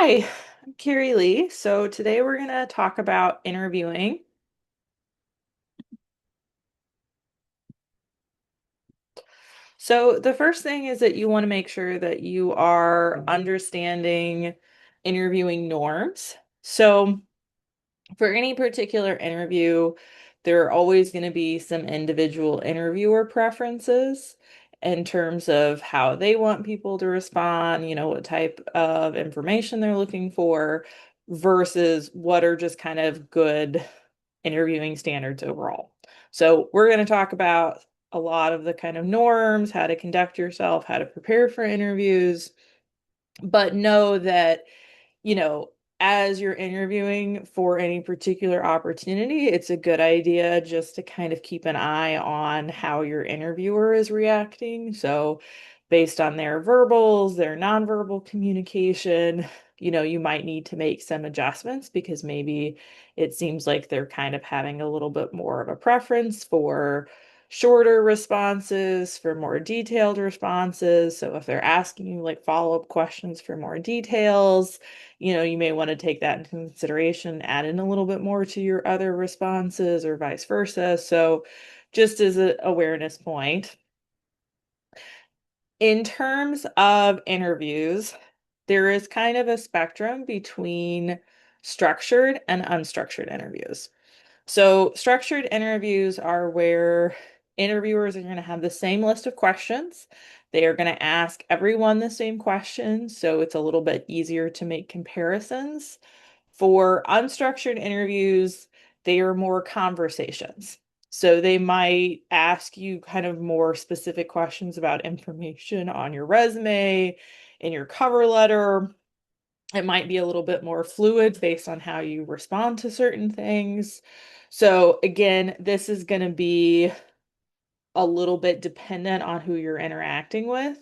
Hi, I'm Carrie Lee. So today we're going to talk about interviewing. So the first thing is that you want to make sure that you are understanding interviewing norms. So for any particular interview, there are always going to be some individual interviewer preferences in terms of how they want people to respond, what type of information they're looking for versus what are just kind of good interviewing standards overall. So we're going to talk about a lot of the kind of norms, how to conduct yourself, how to prepare for interviews, but know that you know, as you're interviewing for any particular opportunity, it's a good idea just to kind of keep an eye on how your interviewer is reacting. So, based on their verbals, their nonverbal communication, you might need to make some adjustments because maybe it seems like they're kind of having a little bit more of a preference for shorter responses, for more detailed responses. So, if they're asking you like follow-up questions for more details, you may want to take that into consideration, add in a little bit more to your other responses or vice versa. So, just as an awareness point, in terms of interviews, there is kind of a spectrum between structured and unstructured interviews. So, structured interviews are where interviewers are going to have the same list of questions. They are going to ask everyone the same questions, so it's a little bit easier to make comparisons. For unstructured interviews, they are more conversations. So they might ask you kind of more specific questions about information on your resume, in your cover letter. It might be a little bit more fluid based on how you respond to certain things. So again, this is going to be a little bit dependent on who you're interacting with.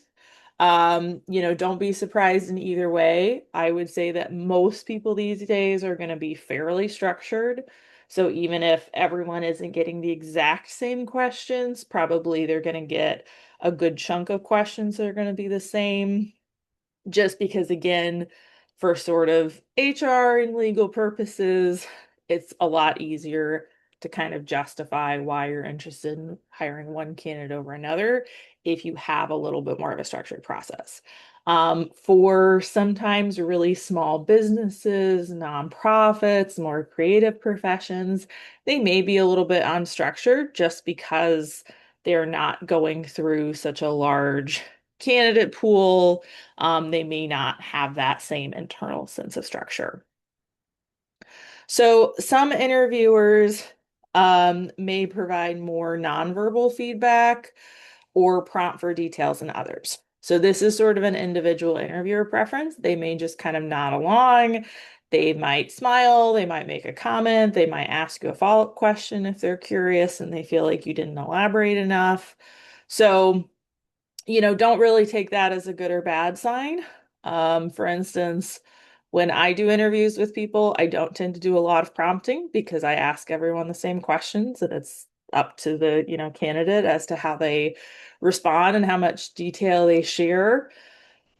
Don't be surprised in either way. I would say that most people these days are going to be fairly structured. So even if everyone isn't getting the exact same questions, probably they're going to get a good chunk of questions that are going to be the same just because, again, for sort of HR and legal purposes, it's a lot easier to kind of justify why you're interested in hiring one candidate over another if you have a little bit more of a structured process. For sometimes really small businesses, nonprofits, more creative professions, they may be a little bit unstructured just because they're not going through such a large candidate pool. They may not have that same internal sense of structure. So some interviewers may provide more nonverbal feedback or prompt for details than others. So this is sort of an individual interviewer preference. They may just kind of nod along. They might smile, they might make a comment, they might ask you a follow-up question if they're curious and they feel like you didn't elaborate enough. So don't really take that as a good or bad sign. For instance, when I do interviews with people, I don't tend to do a lot of prompting because I ask everyone the same questions and it's up to the, candidate as to how they respond and how much detail they share.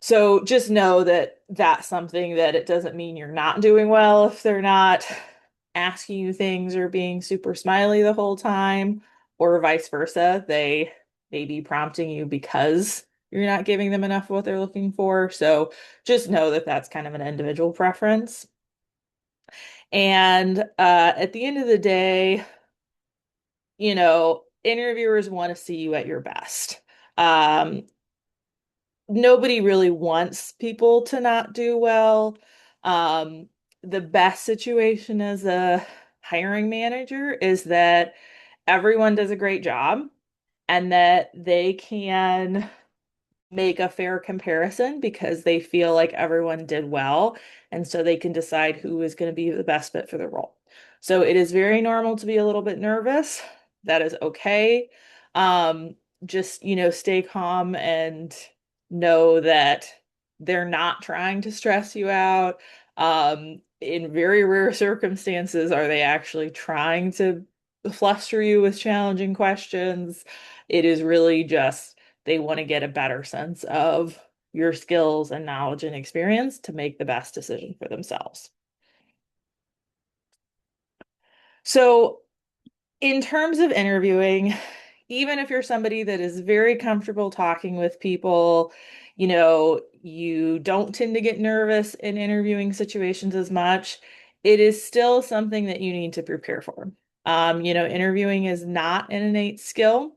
So just know that that's something that it doesn't mean you're not doing well if they're not asking you things or being super smiley the whole time, or vice versa. They may be prompting you because you're not giving them enough of what they're looking for. So just know that that's kind of an individual preference. And at the end of the day, interviewers want to see you at your best. Um, Nobody really wants people to not do well. Um, the best situation as a hiring manager is that everyone does a great job and that they can make a fair comparison because they feel like everyone did well. And so they can decide who is going to be the best fit for the role. So it is very normal to be a little bit nervous. That is okay. Just, stay calm and know that they're not trying to stress you out. In very rare circumstances, are they actually trying to fluster you with challenging questions? It is really just they want to get a better sense of your skills and knowledge and experience to make the best decision for themselves. So, in terms of interviewing, even if you're somebody that is very comfortable talking with people, you don't tend to get nervous in interviewing situations as much, it is still something that you need to prepare for. Interviewing is not an innate skill.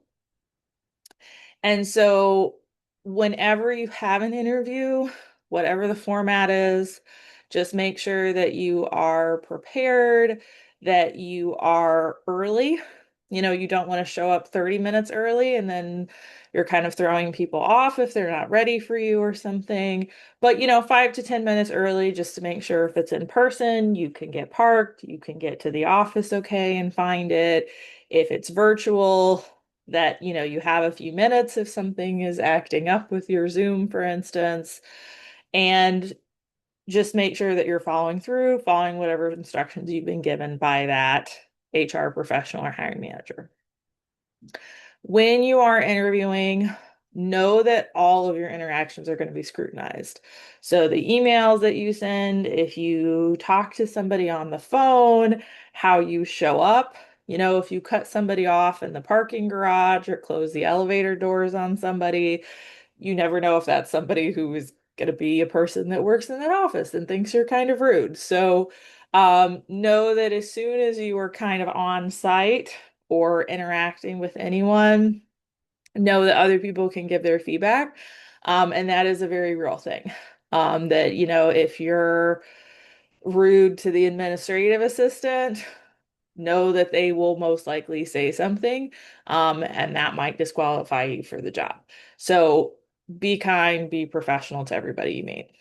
And so, whenever you have an interview, whatever the format is, just make sure that you are prepared, that you are early. You don't want to show up 30 minutes early and then you're kind of throwing people off if they're not ready for you or something. But, 5 to 10 minutes early just to make sure if it's in person, you can get parked, you can get to the office okay and find it. If it's virtual, that you have a few minutes if something is acting up with your Zoom, for instance, and just make sure that you're following whatever instructions you've been given by that HR professional or hiring manager. When you are interviewing, know that all of your interactions are going to be scrutinized. So the emails that you send, if you talk to somebody on the phone, how you show up, if you cut somebody off in the parking garage or close the elevator doors on somebody, you never know if that's somebody who is going to be a person that works in that office and thinks you're kind of rude. So know that as soon as you are kind of on site or interacting with anyone, know that other people can give their feedback. And that is a very real thing. That, if you're rude to the administrative assistant, know that they will most likely say something, and that might disqualify you for the job. So be kind, be professional to everybody you meet.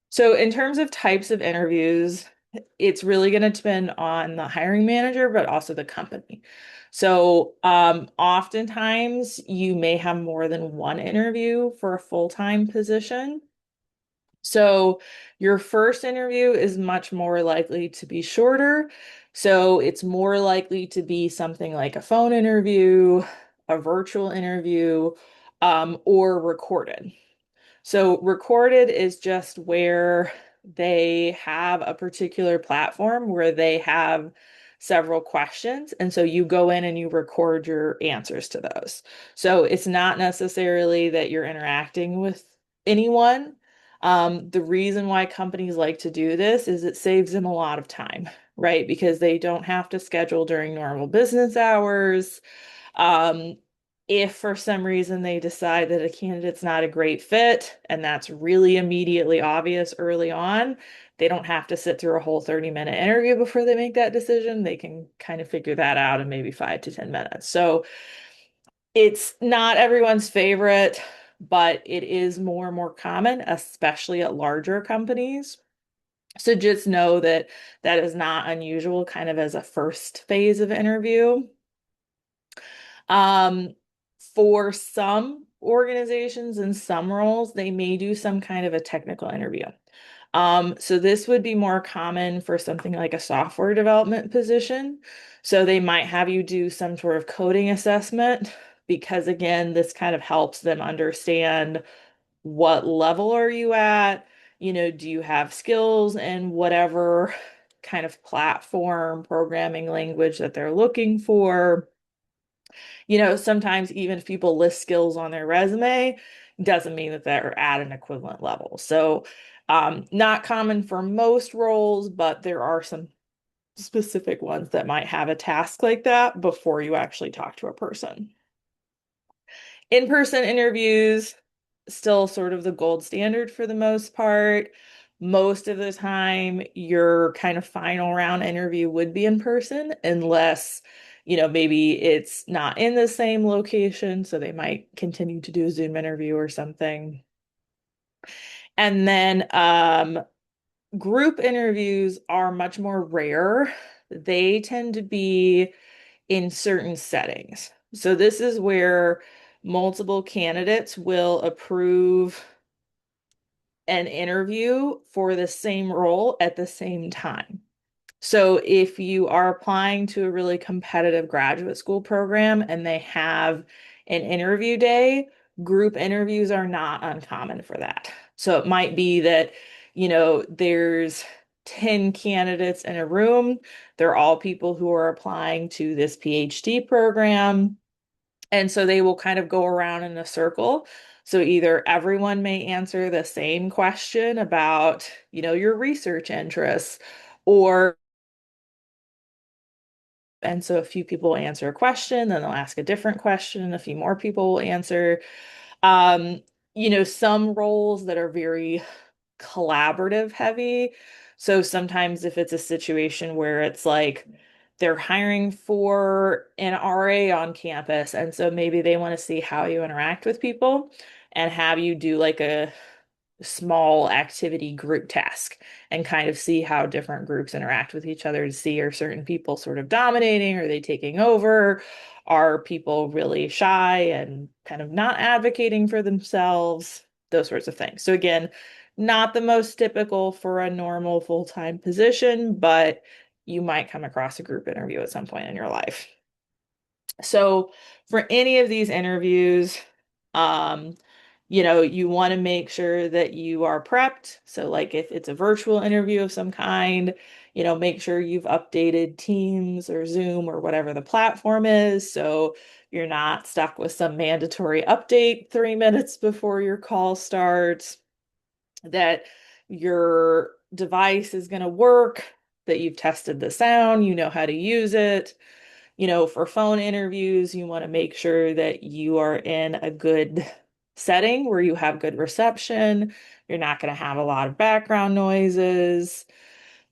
So in terms of types of interviews, it's really going to depend on the hiring manager, but also the company. So oftentimes you may have more than one interview for a full-time position. So your first interview is much more likely to be shorter. So it's more likely to be something like a phone interview, a virtual interview, or recorded. So recorded is just where they have a particular platform where they have several questions. And so you go in and you record your answers to those. So it's not necessarily that you're interacting with anyone. The reason why companies like to do this is it saves them a lot of time, right? Because they don't have to schedule during normal business hours. Um, if for some reason they decide that a candidate's not a great fit, and that's really immediately obvious early on, they don't have to sit through a whole 30-minute interview before they make that decision. They can kind of figure that out in maybe 5 to 10 minutes. So it's not everyone's favorite, but it is more and more common, especially at larger companies. So just know that that is not unusual kind of as a first phase of interview. Um, for some organizations and some roles, they may do some kind of a technical interview. So this would be more common for something like a software development position. So they might have you do some sort of coding assessment because again, this kind of helps them understand what level are you at? Do you have skills in whatever kind of platform programming language that they're looking for? Sometimes even if people list skills on their resume, doesn't mean that they're at an equivalent level. So, not common for most roles, but there are some specific ones that might have a task like that before you actually talk to a person. In-person interviews, still sort of the gold standard for the most part. Most of the time, your kind of final round interview would be in person, unless, maybe it's not in the same location, so they might continue to do a Zoom interview or something. And then group interviews are much more rare. They tend to be in certain settings. So this is where multiple candidates will approve an interview for the same role at the same time. So if you are applying to a really competitive graduate school program and they have an interview day, group interviews are not uncommon for that. So it might be that, there's 10 candidates in a room. They're all people who are applying to this PhD program. And so they will kind of go around in a circle. So either everyone may answer the same question about, your research interests, or and so a few people answer a question, then they'll ask a different question, a few more people will answer. Um, some roles that are very collaborative heavy. So sometimes if it's a situation where it's like they're hiring for an RA on campus, and so maybe they want to see how you interact with people and have you do like a small activity group task and kind of see how different groups interact with each other to see are certain people sort of dominating, are they taking over, are people really shy and kind of not advocating for themselves, those sorts of things. So again, not the most typical for a normal full-time position, but you might come across a group interview at some point in your life. So for any of these interviews, um, you want to make sure that you are prepped. So like if it's a virtual interview of some kind, make sure you've updated Teams or Zoom or whatever the platform is. So you're not stuck with some mandatory update 3 minutes before your call starts, that your device is going to work, that you've tested the sound, you know how to use it. For phone interviews, you want to make sure that you are in a good setting where you have good reception. You're not going to have a lot of background noises,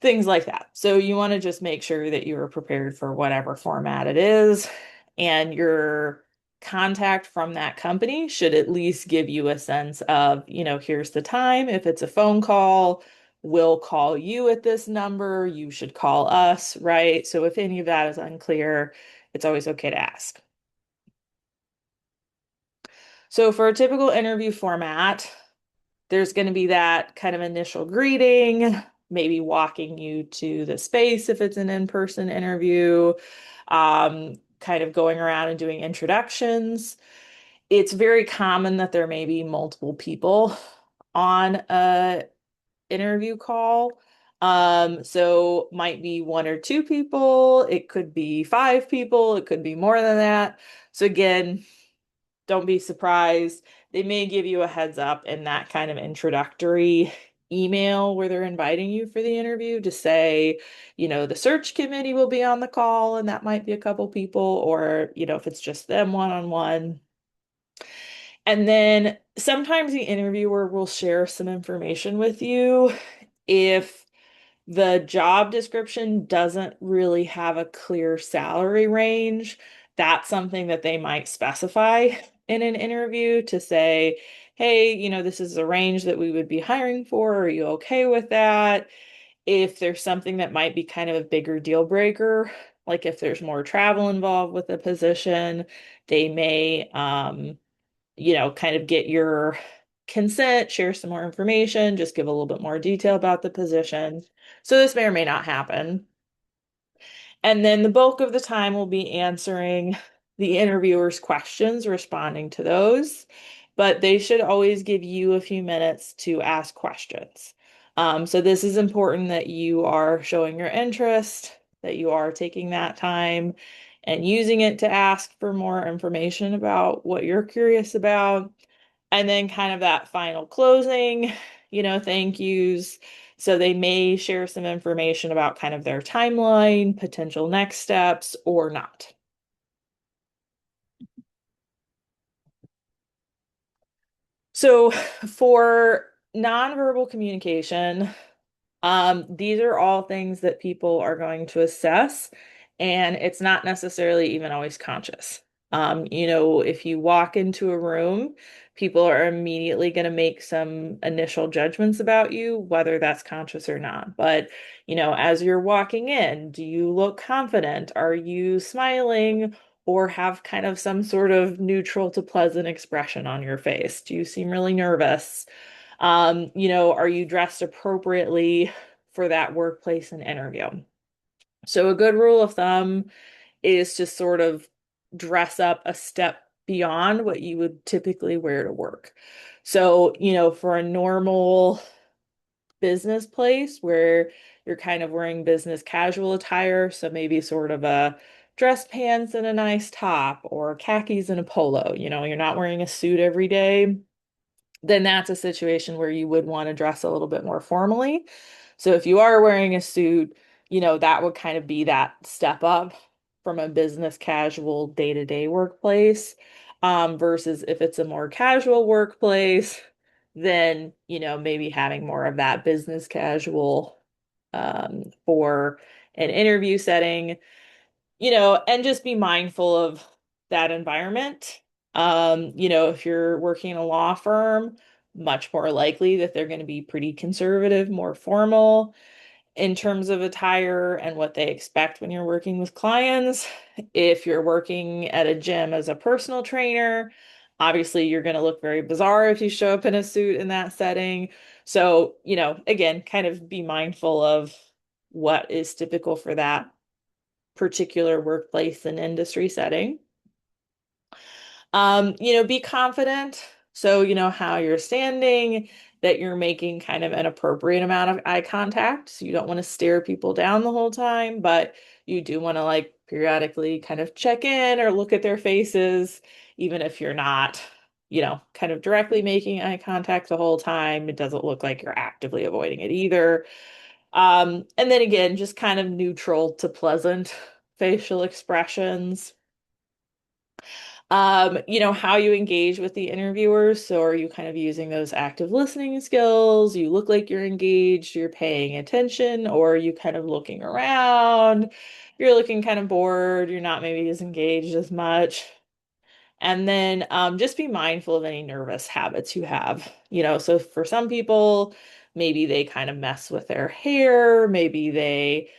things like that. So you want to just make sure that you are prepared for whatever format it is, and your contact from that company should at least give you a sense of, here's the time. If it's a phone call, we'll call you at this number. You should call us, right? So if any of that is unclear, it's always okay to ask. So for a typical interview format, there's going to be that kind of initial greeting, maybe walking you to the space if it's an in-person interview, kind of going around and doing introductions. It's very common that there may be multiple people on a interview call. So might be one or two people, it could be five people, it could be more than that. So again, don't be surprised. They may give you a heads up in that kind of introductory email where they're inviting you for the interview to say, the search committee will be on the call, and that might be a couple people, or, if it's just them one-on-one. And then sometimes the interviewer will share some information with you if the job description doesn't really have a clear salary range. That's something that they might specify in an interview to say, hey, this is a range that we would be hiring for. Are you okay with that? If there's something that might be kind of a bigger deal breaker, like if there's more travel involved with the position, they may, kind of get your consent, share some more information, just give a little bit more detail about the position. So this may or may not happen. And then the bulk of the time will be answering the interviewer's questions, responding to those. But they should always give you a few minutes to ask questions. So this is important that you are showing your interest, that you are taking that time and using it to ask for more information about what you're curious about. And then kind of that final closing, thank yous. So they may share some information about kind of their timeline, potential next steps, or not. So for nonverbal communication, these are all things that people are going to assess, and it's not necessarily even always conscious. If you walk into a room, people are immediately going to make some initial judgments about you, whether that's conscious or not. But, as you're walking in, do you look confident? Are you smiling? Or have kind of some sort of neutral to pleasant expression on your face? Do you seem really nervous? Are you dressed appropriately for that workplace and interview? So a good rule of thumb is to sort of dress up a step beyond what you would typically wear to work. So, for a normal business place where you're kind of wearing business casual attire, so maybe sort of a dress pants and a nice top or khakis and a polo, you're not wearing a suit every day, then that's a situation where you would want to dress a little bit more formally. So if you are wearing a suit, that would kind of be that step up from a business casual day-to-day workplace. Versus if it's a more casual workplace, then, maybe having more of that business casual for an interview setting, and just be mindful of that environment. If you're working in a law firm, much more likely that they're going to be pretty conservative, more formal in terms of attire and what they expect when you're working with clients. If you're working at a gym as a personal trainer, obviously you're going to look very bizarre if you show up in a suit in that setting. So, again, kind of be mindful of what is typical for that particular workplace and industry setting. Be confident. So, how you're standing, that you're making kind of an appropriate amount of eye contact. So you don't want to stare people down the whole time, but you do want to like periodically kind of check in or look at their faces, even if you're not, kind of directly making eye contact the whole time. It doesn't look like you're actively avoiding it either. And then again, just kind of neutral to pleasant facial expressions. How you engage with the interviewers. So are you kind of using those active listening skills? You look like you're engaged, you're paying attention, or are you kind of looking around? You're looking kind of bored, you're not maybe as engaged as much. And then just be mindful of any nervous habits you have. So for some people, maybe they kind of mess with their hair, maybe they,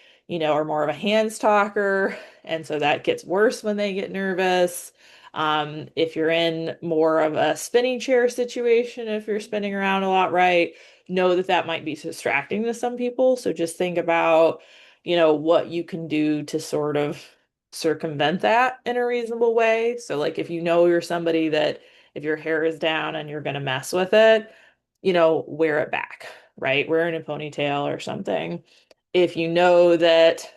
are more of a hands talker. And so that gets worse when they get nervous. If you're in more of a spinning chair situation, if you're spinning around a lot, right, know that that might be distracting to some people. So just think about, what you can do to sort of circumvent that in a reasonable way. So like if you know you're somebody that if your hair is down and you're going to mess with it, wear it back, right? Wear it in a ponytail or something. If you know that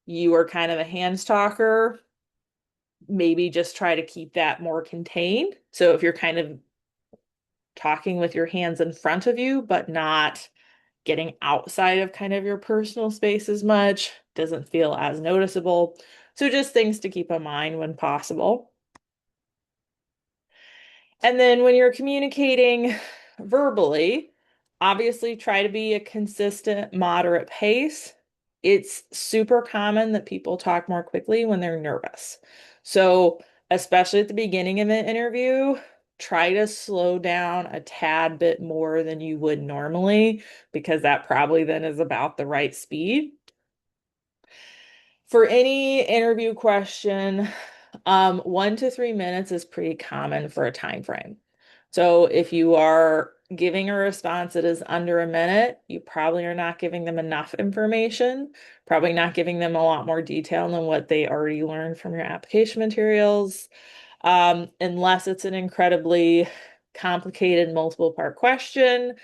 you are kind of a hands talker, maybe just try to keep that more contained. So if you're kind of talking with your hands in front of you, but not getting outside of kind of your personal space as much, doesn't feel as noticeable. So just things to keep in mind when possible. And then when you're communicating verbally, obviously try to be a consistent, moderate pace. It's super common that people talk more quickly when they're nervous. So, especially at the beginning of an interview, try to slow down a tad bit more than you would normally, because that probably then is about the right speed. For any interview question, 1 to 3 minutes is pretty common for a time frame. So if you are giving a response that is under a minute, you probably are not giving them enough information, probably not giving them a lot more detail than what they already learned from your application materials. Unless it's an incredibly complicated multiple part question,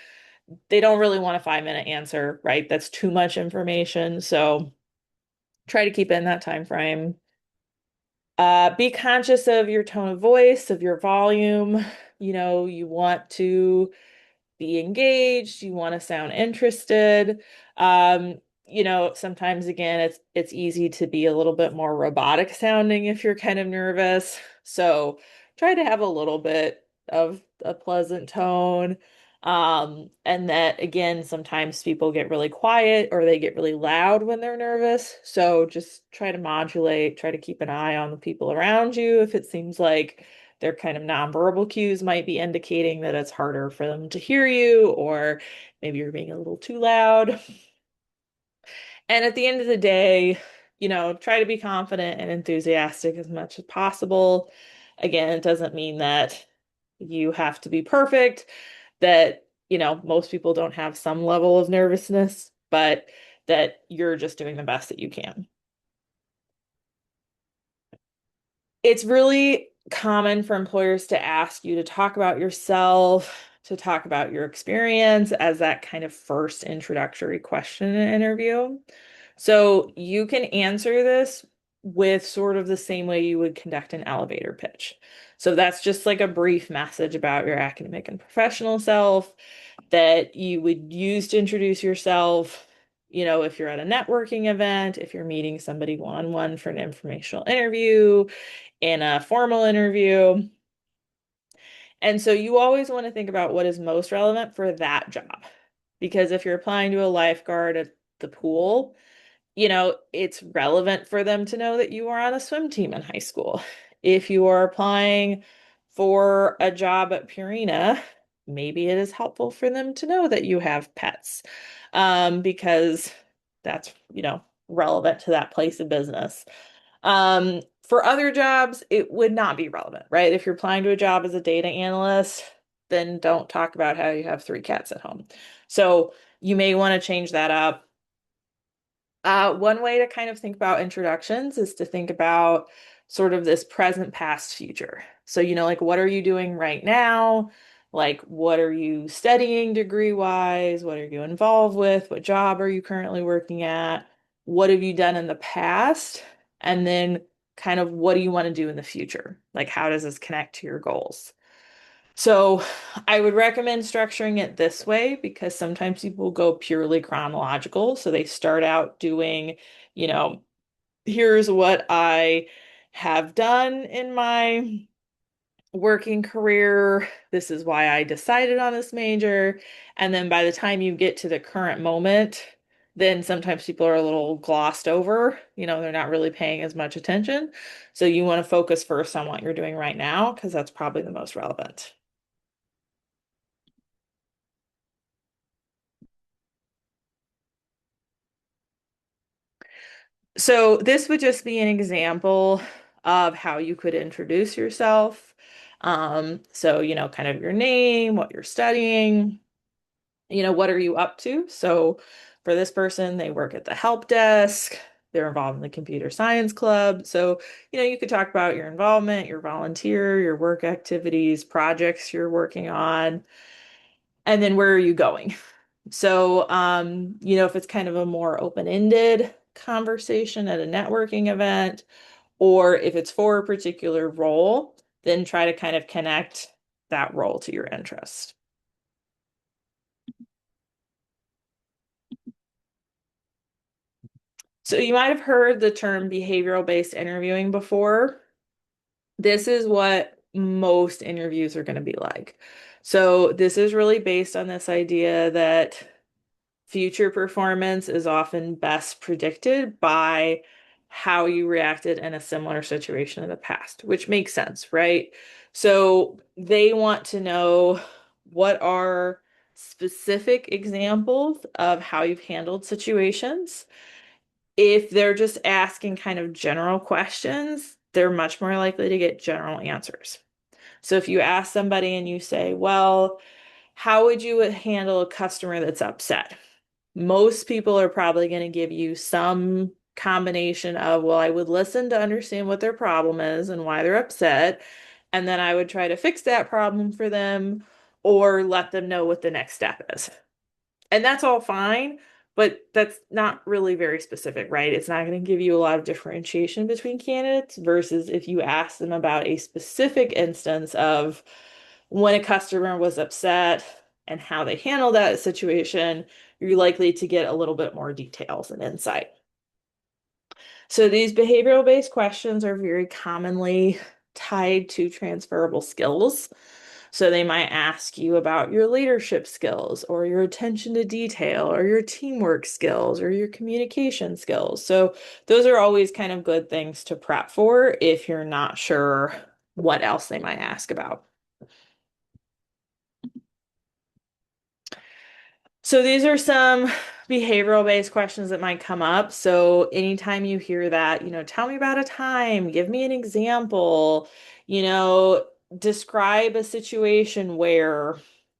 they don't really want a 5 minute answer, right? That's too much information. So try to keep it in that time frame. Be conscious of your tone of voice, of your volume. You want to be engaged, you want to sound interested. Sometimes again it's easy to be a little bit more robotic sounding if you're kind of nervous. So try to have a little bit of a pleasant tone. And that again, sometimes people get really quiet or they get really loud when they're nervous. So just try to modulate, try to keep an eye on the people around you if it seems like their kind of nonverbal cues might be indicating that it's harder for them to hear you, or maybe you're being a little too loud. And at the end of the day, try to be confident and enthusiastic as much as possible. Again, it doesn't mean that you have to be perfect, that, most people don't have some level of nervousness, but that you're just doing the best that you can. It's really common for employers to ask you to talk about yourself, to talk about your experience as that kind of first introductory question in an interview. So you can answer this with sort of the same way you would conduct an elevator pitch. So that's just like a brief message about your academic and professional self that you would use to introduce yourself. If you're at a networking event, if you're meeting somebody one-on-one for an informational interview, in a formal interview. And so you always want to think about what is most relevant for that job. Because if you're applying to a lifeguard at the pool, it's relevant for them to know that you were on a swim team in high school. If you are applying for a job at Purina, maybe it is helpful for them to know that you have pets, because that's, relevant to that place of business. For other jobs, it would not be relevant, right? If you're applying to a job as a data analyst, then don't talk about how you have 3 cats at home. So you may want to change that up. One way to kind of think about introductions is to think about sort of this present, past, future. So, like what are you doing right now? Like what are you studying degree-wise? What are you involved with? What job are you currently working at? What have you done in the past? And then kind of what do you want to do in the future? Like how does this connect to your goals? So I would recommend structuring it this way because sometimes people go purely chronological. So they start out doing, you know, here's what I have done in my working career. This is why I decided on this major. And then by the time you get to the current moment, then sometimes people are a little glossed over. They're not really paying as much attention. So you want to focus first on what you're doing right now because that's probably the most relevant. So this would just be an example of how you could introduce yourself. So, kind of your name, what you're studying, what are you up to? So for this person, they work at the help desk, they're involved in the computer science club. So, you could talk about your involvement, your volunteer, your work activities, projects you're working on, and then where are you going? So, if it's kind of a more open-ended conversation at a networking event, or if it's for a particular role, then try to kind of connect that role to your interest. So you might have heard the term behavioral-based interviewing before. This is what most interviews are going to be like. So this is really based on this idea that future performance is often best predicted by how you reacted in a similar situation in the past, which makes sense, right? So they want to know what are specific examples of how you've handled situations. If they're just asking kind of general questions, they're much more likely to get general answers. So if you ask somebody and you say, well, how would you handle a customer that's upset? Most people are probably going to give you some combination of, well, I would listen to understand what their problem is and why they're upset, and then I would try to fix that problem for them or let them know what the next step is. And that's all fine, but that's not really very specific, right? It's not going to give you a lot of differentiation between candidates versus if you ask them about a specific instance of when a customer was upset and how they handled that situation, you're likely to get a little bit more details and insight. So these behavioral-based questions are very commonly tied to transferable skills. So they might ask you about your leadership skills or your attention to detail or your teamwork skills or your communication skills. So those are always kind of good things to prep for if you're not sure what else they might ask about. So these are some behavioral based questions that might come up. So anytime you hear that, tell me about a time, give me an example, you know, describe a situation where,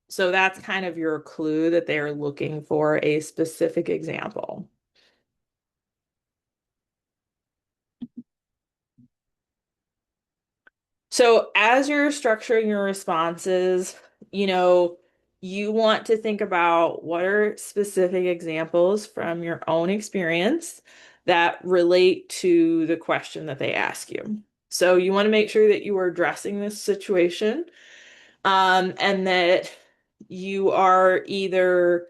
so that's kind of your clue that they're looking for a specific example. So as you're structuring your responses, you know, you want to think about what are specific examples from your own experience that relate to the question that they ask you. So you want to make sure that you are addressing this situation, and that you are either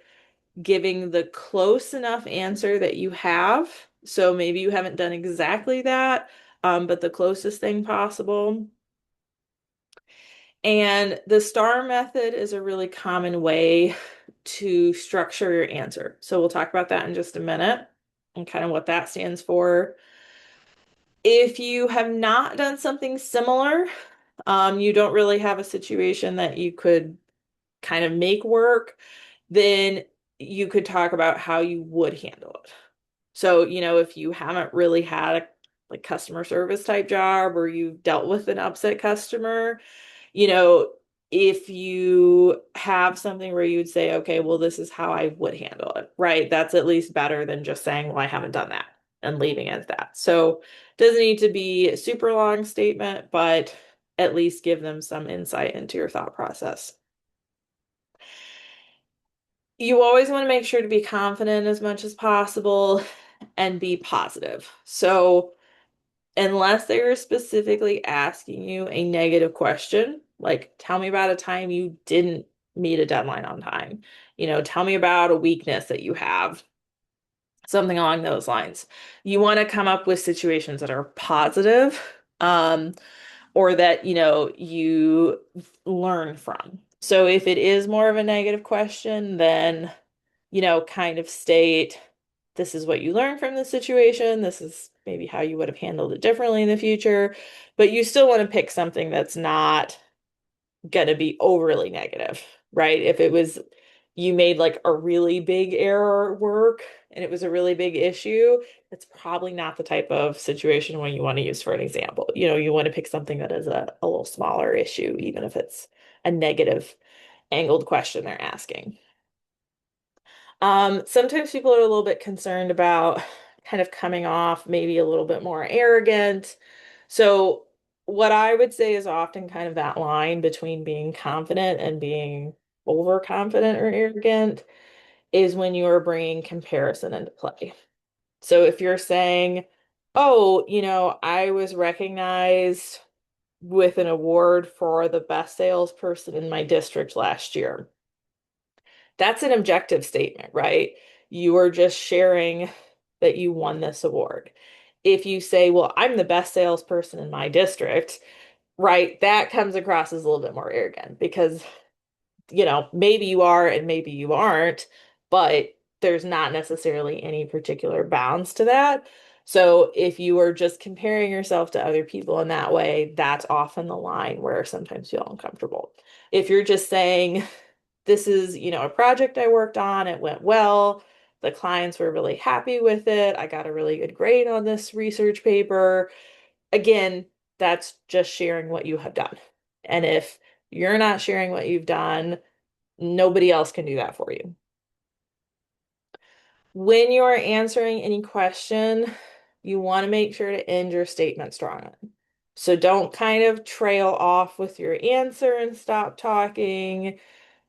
giving the close enough answer that you have. So maybe you haven't done exactly that, but the closest thing possible. And the STAR method is a really common way to structure your answer. So we'll talk about that in just a minute and kind of what that stands for. If you have not done something similar, you don't really have a situation that you could kind of make work, then you could talk about how you would handle it. So, if you haven't really had a like customer service type job or you've dealt with an upset customer, you know, if you have something where you'd say, okay, well, this is how I would handle it, right? That's at least better than just saying, well, I haven't done that and leaving it at that. So it doesn't need to be a super long statement, but at least give them some insight into your thought process. You always want to make sure to be confident as much as possible and be positive. So unless they're specifically asking you a negative question, like tell me about a time you didn't meet a deadline on time, tell me about a weakness that you have, something along those lines. You want to come up with situations that are positive, or that, you learn from. So if it is more of a negative question, then kind of state, this is what you learned from the situation. This is maybe how you would have handled it differently in the future. But you still want to pick something that's not going to be overly negative, right? If it was you made like a really big error at work and it was a really big issue, that's probably not the type of situation when you want to use for an example. You want to pick something that is a little smaller issue, even if it's a negative angled question they're asking. Sometimes people are a little bit concerned about kind of coming off maybe a little bit more arrogant. So, what I would say is often kind of that line between being confident and being overconfident or arrogant is when you are bringing comparison into play. So, if you're saying, oh, I was recognized with an award for the best salesperson in my district last year. That's an objective statement, right? You are just sharing that you won this award. If you say, well, I'm the best salesperson in my district, right, that comes across as a little bit more arrogant because, maybe you are and maybe you aren't, but there's not necessarily any particular bounds to that. So if you are just comparing yourself to other people in that way, that's often the line where sometimes you feel uncomfortable. If you're just saying, this is, a project I worked on. It went well. The clients were really happy with it. I got a really good grade on this research paper. Again, that's just sharing what you have done. And if you're not sharing what you've done, nobody else can do that for you. When you are answering any question, you want to make sure to end your statement strongly. So don't kind of trail off with your answer and stop talking.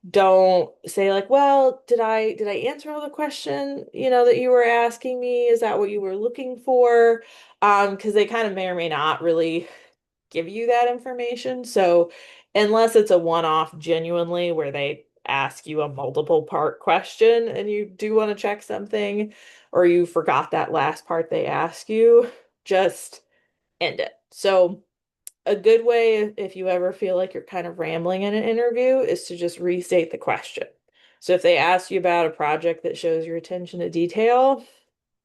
Don't say like, well, did I answer all the question, that you were asking me? Is that what you were looking for? Because they kind of may or may not really give you that information. So unless it's a one-off genuinely where they ask you a multiple part question and you do want to check something or you forgot that last part they ask you, just end it. So a good way, if you ever feel like you're kind of rambling in an interview, is to just restate the question. So if they ask you about a project that shows your attention to detail,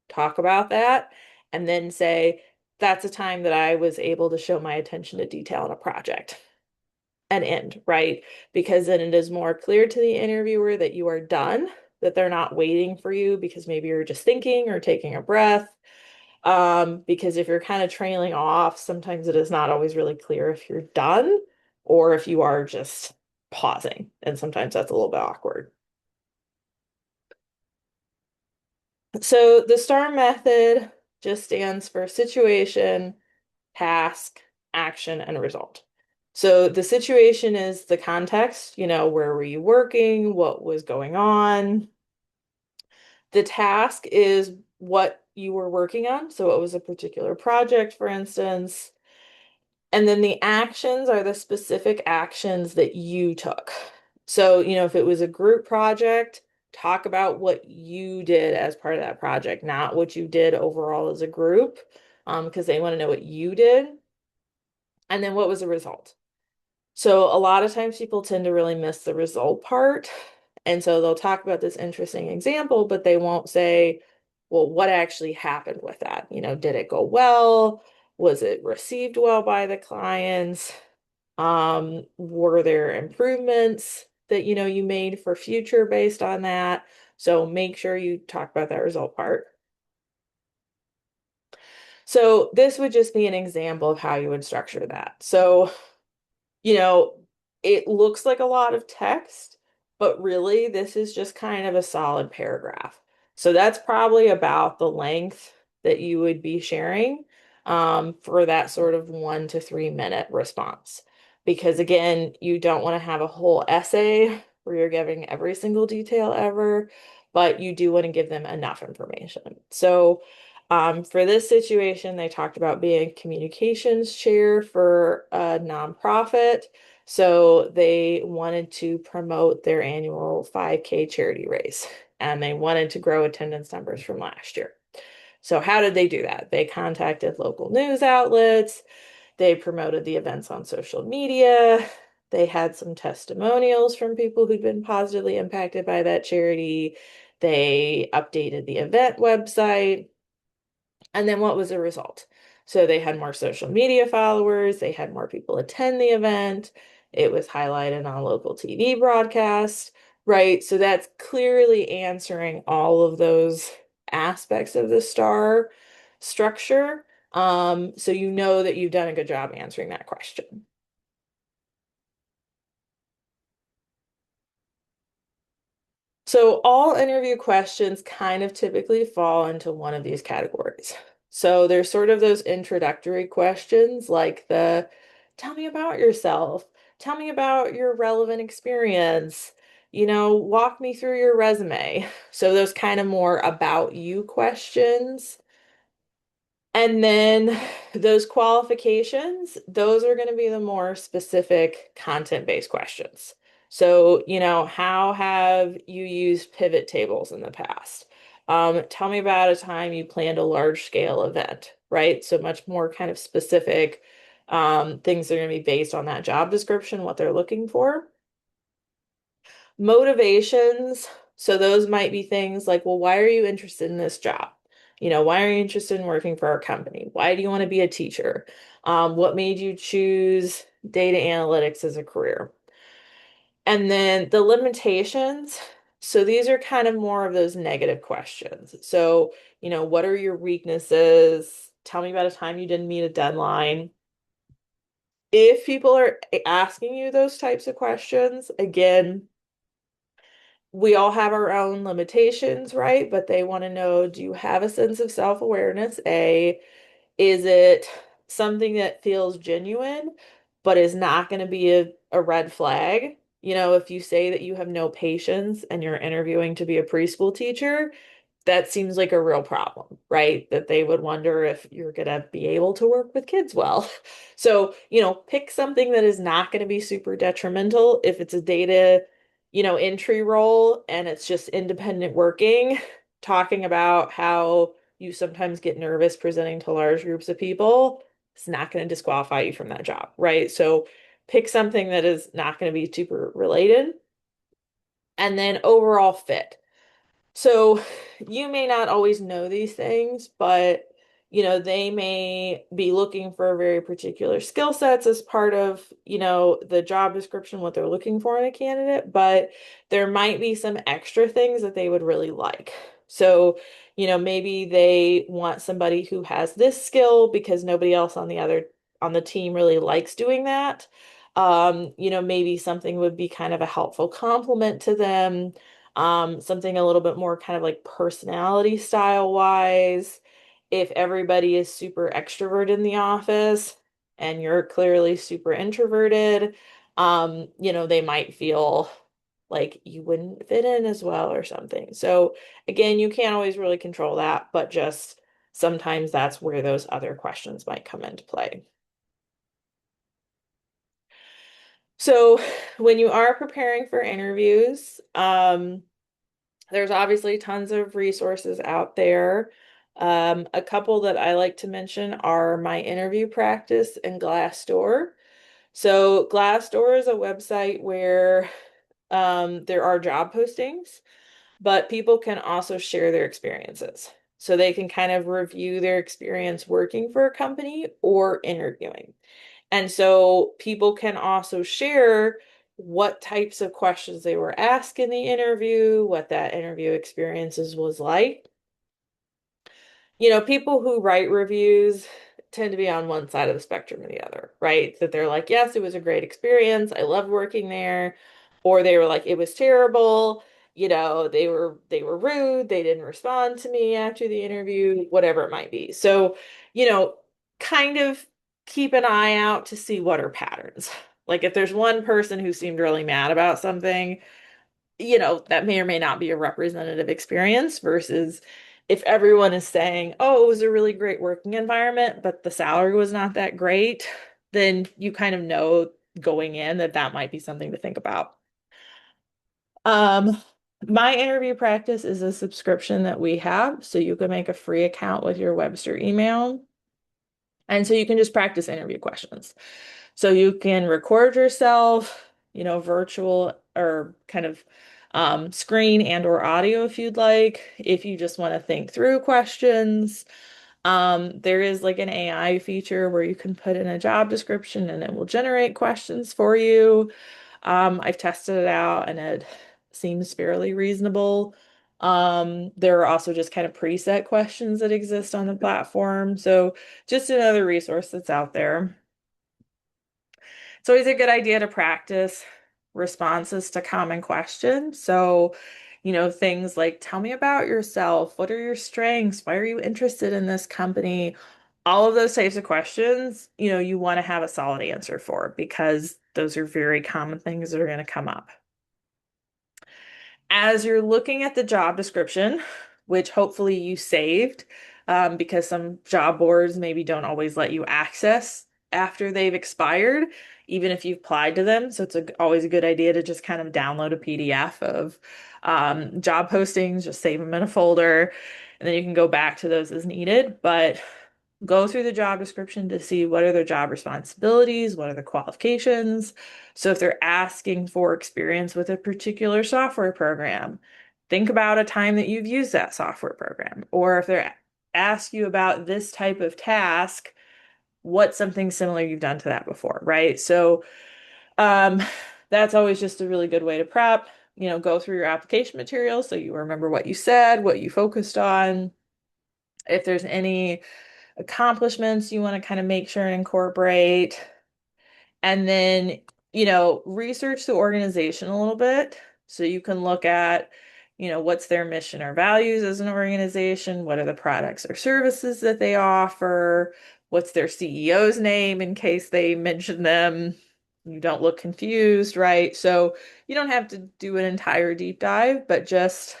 talk about that, and then say, that's a time that I was able to show my attention to detail in a project. And end, right? Because then it is more clear to the interviewer that you are done, that they're not waiting for you because maybe you're just thinking or taking a breath. Because if you're kind of trailing off, sometimes it is not always really clear if you're done or if you are just pausing. And sometimes that's a little bit awkward. So the STAR method just stands for situation, task, action, and result. So the situation is the context, where were you working? What was going on? The task is what you were working on. So it was a particular project, for instance. And then the actions are the specific actions that you took. So, if it was a group project, talk about what you did as part of that project, not what you did overall as a group, because they want to know what you did. And then what was the result? So a lot of times people tend to really miss the result part. And so they'll talk about this interesting example, but they won't say, well, what actually happened with that? Did it go well? Was it received well by the clients? Were there improvements that, you made for future based on that? So make sure you talk about that result part. So this would just be an example of how you would structure that. So you know, it looks like a lot of text, but really this is just kind of a solid paragraph. So that's probably about the length that you would be sharing for that sort of 1 to 3 minute response. Because again, you don't want to have a whole essay where you're giving every single detail ever, but you do want to give them enough information. So for this situation, they talked about being a communications chair for a nonprofit. So they wanted to promote their annual 5K charity race and they wanted to grow attendance numbers from last year. So how did they do that? They contacted local news outlets, they promoted the events on social media, they had some testimonials from people who'd been positively impacted by that charity, they updated the event website. And then what was the result? So they had more social media followers, they had more people attend the event, it was highlighted on local TV broadcast, right? So that's clearly answering all of those aspects of the star structure. So you know that you've done a good job answering that question. So all interview questions kind of typically fall into one of these categories. So there's sort of those introductory questions like tell me about yourself, tell me about your relevant experience, walk me through your resume. So those kind of more about you questions. And then those qualifications, those are going to be the more specific content-based questions. So, how have you used pivot tables in the past? Tell me about a time you planned a large scale event, right? So much more kind of specific things that are going to be based on that job description, what they're looking for. Motivations. So those might be things like, well, why are you interested in this job? Why are you interested in working for our company? Why do you want to be a teacher? What made you choose data analytics as a career? And then the limitations. So these are kind of more of those negative questions. So, what are your weaknesses? Tell me about a time you didn't meet a deadline. If people are asking you those types of questions, again, we all have our own limitations, right? But they want to know, do you have a sense of self-awareness? A, is it something that feels genuine, but is not going to be a red flag? If you say that you have no patience and you're interviewing to be a preschool teacher, that seems like a real problem, right? That they would wonder if you're going to be able to work with kids well. So, pick something that is not going to be super detrimental. If it's a data, entry role and it's just independent working, talking about how you sometimes get nervous presenting to large groups of people, it's not going to disqualify you from that job, right? So, pick something that is not going to be super related. And then overall fit. So you may not always know these things, but they may be looking for very particular skill sets as part of, the job description, what they're looking for in a candidate, but there might be some extra things that they would really like. So, maybe they want somebody who has this skill because nobody else on the team really likes doing that. Maybe something would be kind of a helpful compliment to them, something a little bit more kind of like personality style wise. If everybody is super extrovert in the office, and you're clearly super introverted, they might feel like you wouldn't fit in as well or something. So again, you can't always really control that, but just sometimes that's where those other questions might come into play. So when you are preparing for interviews, there's obviously tons of resources out there. A couple that I like to mention are My Interview Practice and Glassdoor. So Glassdoor is a website where there are job postings, but people can also share their experiences. So they can kind of review their experience working for a company or interviewing. And so people can also share what types of questions they were asked in the interview, what that interview experiences was like. People who write reviews tend to be on one side of the spectrum or the other, right? That they're like, yes, it was a great experience. I loved working there. Or they were like, it was terrible. They were rude. They didn't respond to me after the interview, whatever it might be. So, you know, kind of keep an eye out to see what are patterns. Like if there's one person who seemed really mad about something, that may or may not be a representative experience versus if everyone is saying, oh, it was a really great working environment, but the salary was not that great, then you kind of know going in that that might be something to think about. Um, my interview practice is a subscription that we have, so you can make a free account with your Webster email. And so you can just practice interview questions. So you can record yourself, virtual or kind of screen and or audio if you'd like, if you just want to think through questions. There is like an AI feature where you can put in a job description and it will generate questions for you. I've tested it out and it seems fairly reasonable. There are also just kind of preset questions that exist on the platform. So just another resource that's out there. It's always a good idea to practice responses to common questions. So, things like tell me about yourself. What are your strengths? Why are you interested in this company? All of those types of questions, you want to have a solid answer for because those are very common things that are going to come up. As you're looking at the job description, which hopefully you saved, because some job boards maybe don't always let you access after they've expired, even if you've applied to them. So it's always a good idea to just kind of download a PDF of job postings, just save them in a folder, and then you can go back to those as needed. But go through the job description to see what are their job responsibilities, what are the qualifications. So if they're asking for experience with a particular software program, think about a time that you've used that software program. Or if they're ask you about this type of task, what's something similar you've done to that before, right? So um, that's always just a really good way to prep. Go through your application materials so you remember what you said, what you focused on. If there's any accomplishments you want to kind of make sure and incorporate. And then, research the organization a little bit. So you can look at, what's their mission or values as an organization? What are the products or services that they offer? What's their CEO's name in case they mention them? You don't look confused, right? So you don't have to do an entire deep dive, but just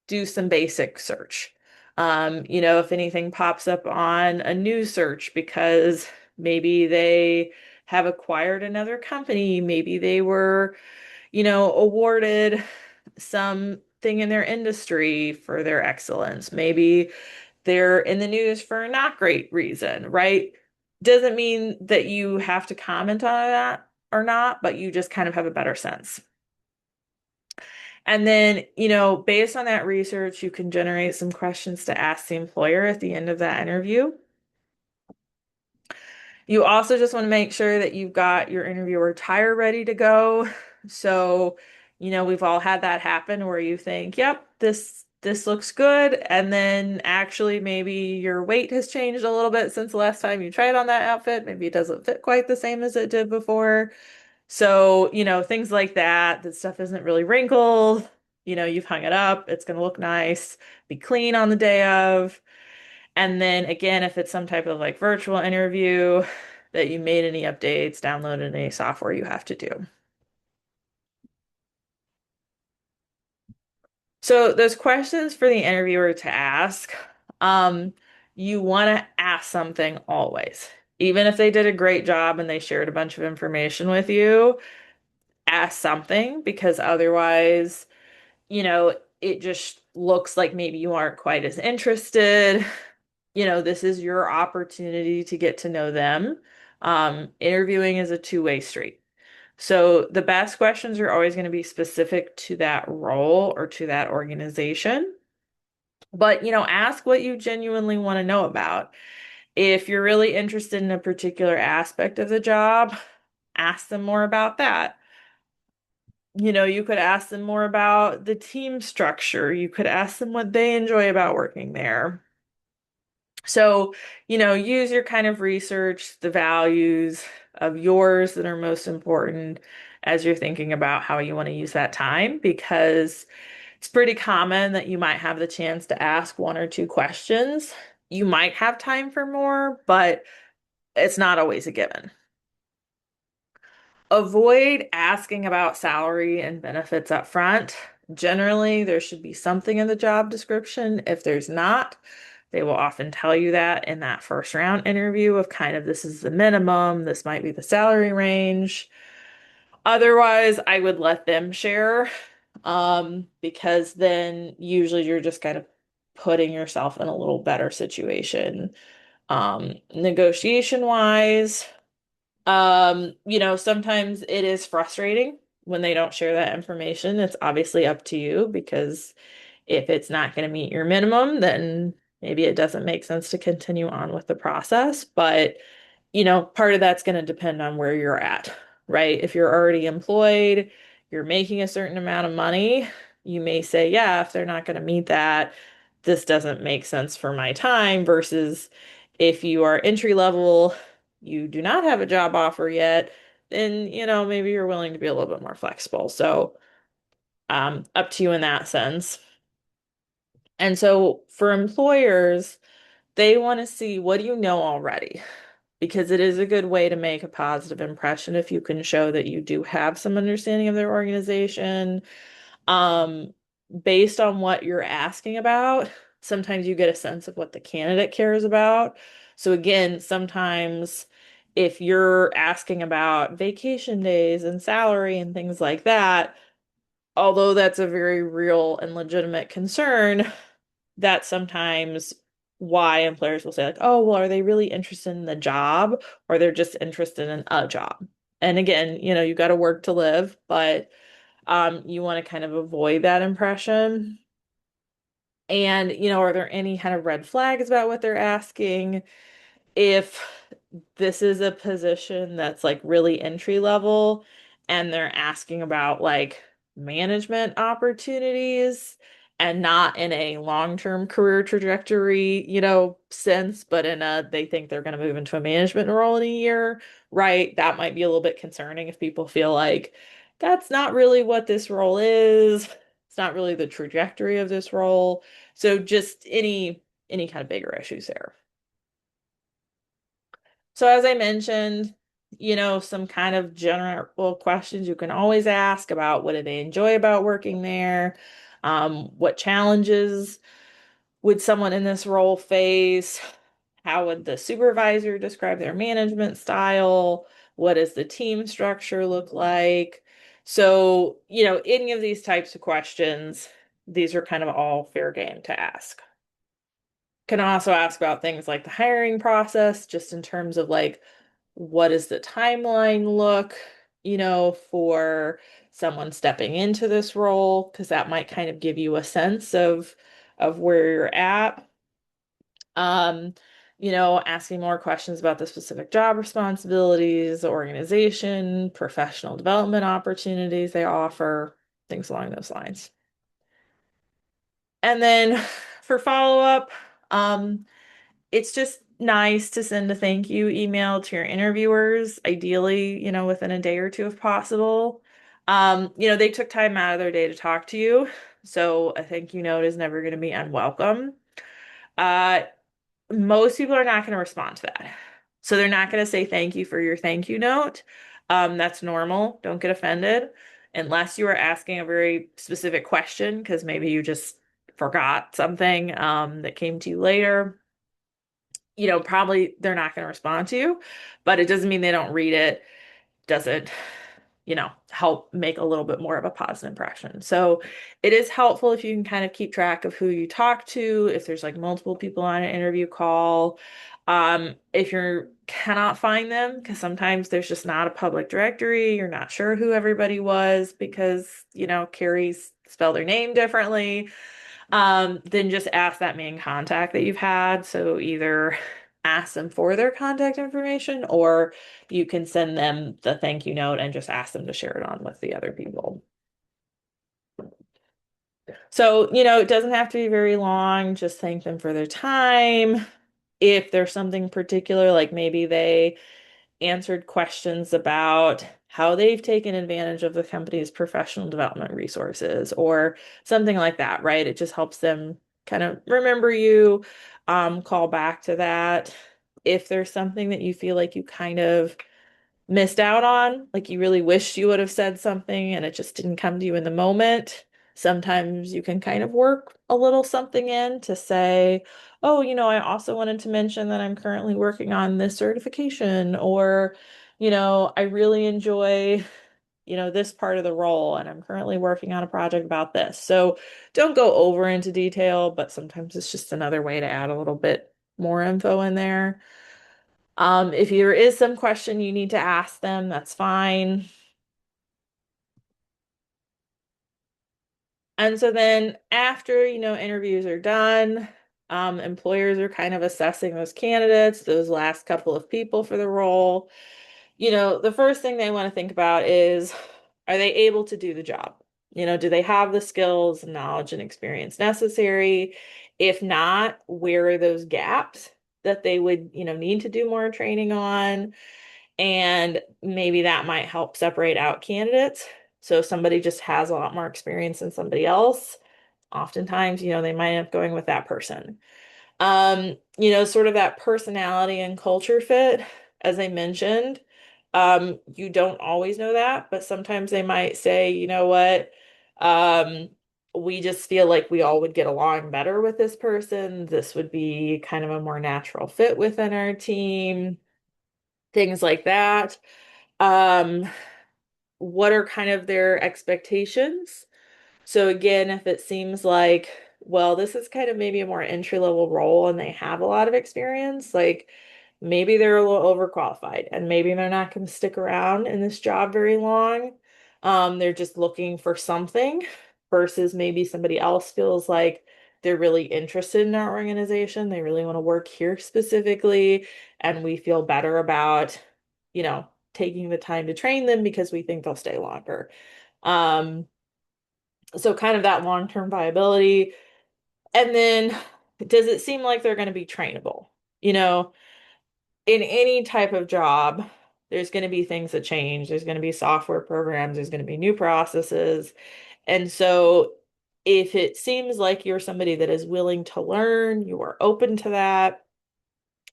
do some basic search. If anything pops up on a news search because maybe they have acquired another company, maybe they were, awarded something in their industry for their excellence. Maybe they're in the news for a not great reason, right? Doesn't mean that you have to comment on that or not, but you just kind of have a better sense. And then, based on that research, you can generate some questions to ask the employer at the end of that interview. You also just want to make sure that you've got your interviewer attire ready to go. So, we've all had that happen where you think, yep, this looks good. And then actually maybe your weight has changed a little bit since the last time you tried on that outfit. Maybe it doesn't fit quite the same as it did before. So, things like that, that stuff isn't really wrinkled. You've hung it up, it's going to look nice, be clean on the day of. And then again, if it's some type of like virtual interview, that you made any updates, downloaded any software you have to do. So those questions for the interviewer to ask, um, you want to ask something always. Even if they did a great job and they shared a bunch of information with you, ask something because otherwise, it just looks like maybe you aren't quite as interested. This is your opportunity to get to know them. Interviewing is a two-way street. So the best questions are always going to be specific to that role or to that organization. But, ask what you genuinely want to know about. If you're really interested in a particular aspect of the job, ask them more about that. You could ask them more about the team structure. You could ask them what they enjoy about working there. So, use your kind of research, the values of yours that are most important as you're thinking about how you want to use that time, because it's pretty common that you might have the chance to ask one or two questions. You might have time for more, but it's not always a given. Avoid asking about salary and benefits up front. Generally, there should be something in the job description. If there's not, they will often tell you that in that first round interview of kind of this is the minimum, this might be the salary range. Otherwise, I would let them share, because then usually you're just kind of putting yourself in a little better situation. Negotiation wise. Sometimes it is frustrating when they don't share that information. It's obviously up to you because if it's not going to meet your minimum, then maybe it doesn't make sense to continue on with the process. But, part of that's going to depend on where you're at, right? If you're already employed, you're making a certain amount of money, you may say, yeah, if they're not going to meet that, this doesn't make sense for my time versus if you are entry level, you do not have a job offer yet, then, maybe you're willing to be a little bit more flexible. So, up to you in that sense. And so for employers, they want to see what do you know already? Because it is a good way to make a positive impression if you can show that you do have some understanding of their organization. Um, Based on what you're asking about, sometimes you get a sense of what the candidate cares about. So again, sometimes if you're asking about vacation days and salary and things like that, although that's a very real and legitimate concern, that's sometimes why employers will say like, oh, well, are they really interested in the job or they're just interested in a job? And again, you got to work to live, but you want to kind of avoid that impression. And, are there any kind of red flags about what they're asking? If this is a position that's like really entry level and they're asking about like management opportunities and not in a long-term career trajectory, sense, but in a they think they're going to move into a management role in a year, right? That might be a little bit concerning if people feel like that's not really what this role is. It's not really the trajectory of this role. So just any kind of bigger issues there. So as I mentioned, some kind of general questions you can always ask about what do they enjoy about working there? What challenges would someone in this role face? How would the supervisor describe their management style? What does the team structure look like? So, any of these types of questions, these are kind of all fair game to ask. Can also ask about things like the hiring process, just in terms of like, what does the timeline look, for someone stepping into this role? Because that might kind of give you a sense of where you're at. Um, Asking more questions about the specific job responsibilities, the organization, professional development opportunities they offer, things along those lines. And then for follow-up, it's just nice to send a thank you email to your interviewers, ideally, within a day or two if possible. They took time out of their day to talk to you, so a thank you note is never going to be unwelcome. Uh, Most people are not going to respond to that. So they're not going to say thank you for your thank you note. That's normal. Don't get offended unless you are asking a very specific question because maybe you just forgot something that came to you later. Probably they're not going to respond to you, but it doesn't mean they don't read it. Doesn't help make a little bit more of a positive impression. So it is helpful if you can kind of keep track of who you talk to, if there's like multiple people on an interview call. If you cannot find them, because sometimes there's just not a public directory, you're not sure who everybody was because, Carrie's spell their name differently, then just ask that main contact that you've had. So either ask them for their contact information or you can send them the thank you note and just ask them to share it on with the other people. So, it doesn't have to be very long. Just thank them for their time. If there's something particular, like maybe they answered questions about how they've taken advantage of the company's professional development resources or something like that, right? It just helps them kind of remember you, call back to that. If there's something that you feel like you kind of missed out on, like you really wished you would have said something and it just didn't come to you in the moment, sometimes you can kind of work a little something in to say, oh, I also wanted to mention that I'm currently working on this certification, or, I really enjoy, this part of the role and I'm currently working on a project about this. So don't go over into detail, but sometimes it's just another way to add a little bit more info in there. If there is some question you need to ask them, that's fine. And so then after, interviews are done, employers are kind of assessing those candidates, those last couple of people for the role. The first thing they want to think about is, are they able to do the job? Do they have the skills, knowledge, and experience necessary? If not, where are those gaps that they would, need to do more training on? And maybe that might help separate out candidates. So if somebody just has a lot more experience than somebody else, oftentimes, they might end up going with that person. Sort of that personality and culture fit, as I mentioned. You don't always know that, but sometimes they might say, you know what, um, we just feel like we all would get along better with this person. This would be kind of a more natural fit within our team, things like that. Um, what are kind of their expectations? So again, if it seems like, well, this is kind of maybe a more entry-level role and they have a lot of experience, like maybe they're a little overqualified and maybe they're not going to stick around in this job very long. They're just looking for something versus maybe somebody else feels like they're really interested in our organization. They really want to work here specifically, and we feel better about, taking the time to train them because we think they'll stay longer. Um, so kind of that long-term viability. And then does it seem like they're going to be trainable? You know, in any type of job, there's going to be things that change. There's going to be software programs, there's going to be new processes. And so if it seems like you're somebody that is willing to learn, you are open to that,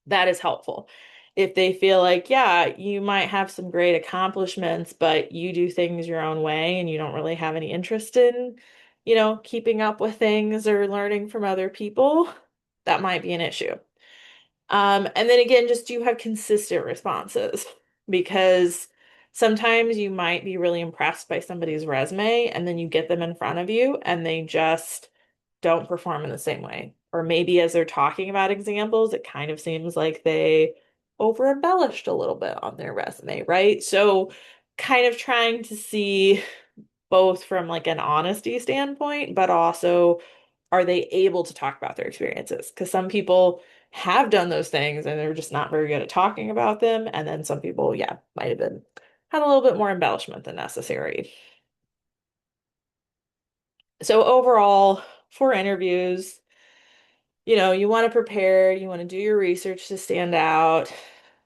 that is helpful. If they feel like, yeah, you might have some great accomplishments, but you do things your own way and you don't really have any interest in, keeping up with things or learning from other people, that might be an issue. And then again, just do have consistent responses because sometimes you might be really impressed by somebody's resume and then you get them in front of you and they just don't perform in the same way. Or maybe as they're talking about examples, it kind of seems like they over embellished a little bit on their resume, right? So kind of trying to see both from like an honesty standpoint, but also are they able to talk about their experiences? Because some people have done those things and they're just not very good at talking about them. And then some people, yeah, might have been had a little bit more embellishment than necessary. So overall, for interviews, you want to prepare, you want to do your research to stand out.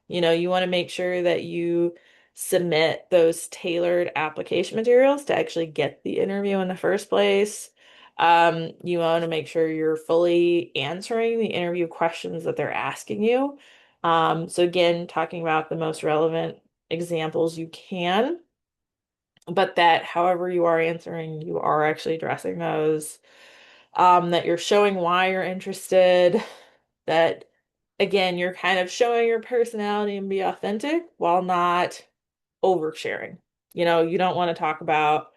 You want to make sure that you submit those tailored application materials to actually get the interview in the first place. You want to make sure you're fully answering the interview questions that they're asking you. So again, talking about the most relevant examples you can, but that however you are answering, you are actually addressing those, that you're showing why you're interested, that again, you're kind of showing your personality and be authentic while not oversharing. You don't want to talk about